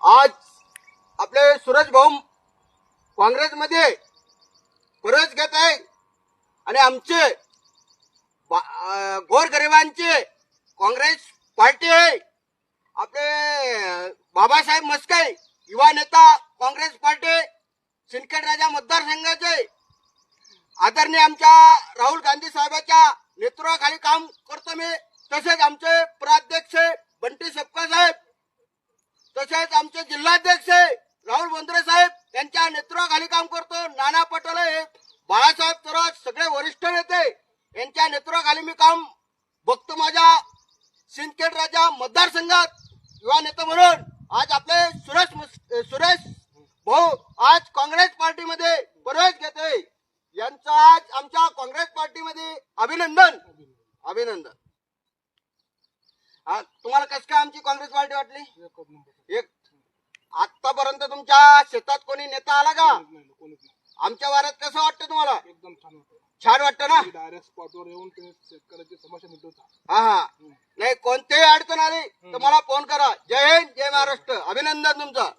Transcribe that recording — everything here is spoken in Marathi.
आज आपले सूरज भाऊ काँग्रेसमध्ये प्रवेश घेत आहे आणि आमचे गोरगरिबांचे काँग्रेस पार्टी आहे. आपले बाबासाहेब मस्के युवा नेता काँग्रेस पार्टी सिंदखेड राजा मतदारसंघाचे आदरणीय आमच्या राहुल गांधी साहेबांच्या नेतृत्वाखाली काम करतो मी. तसेच आमचे प्राध्यक्ष बंटी सपकाळ साहेब, तसेच आमचे जिल्हाध्यक्ष राहुल बोंद्रे साहेब यांच्या नेतृत्वाखाली काम करतो. नाना पटोले, बाळासाहेब थोरात सगळे वरिष्ठ नेते यांच्या नेतृत्वाखाली मी काम बघतो. माझ्या सिंदखेड राजा मतदारसंघात युवा नेता म्हणून आज आपले सुरेश भाऊ आज काँग्रेस पार्टीमध्ये प्रवेश घेते. यांचं आज आमच्या काँग्रेस पार्टीमध्ये अभिनंदन. तुम्हाला कसं काय आमची काँग्रेस पार्टी वाटली? एक आतापर्यंत तुमच्या शेतात कोणी नेता आला का? आमच्या वाऱ्यात कसं वाटतं तुम्हाला? एकदम छान वाटतं ना? डायरेक्ट स्पॉटवर येऊन तुम्ही शेतकऱ्याची समस्या मिटवता. हा नाही कोणतेही अडचण आली तर मला फोन करा. जय हिंद, जय महाराष्ट्र. अभिनंदन तुमचं.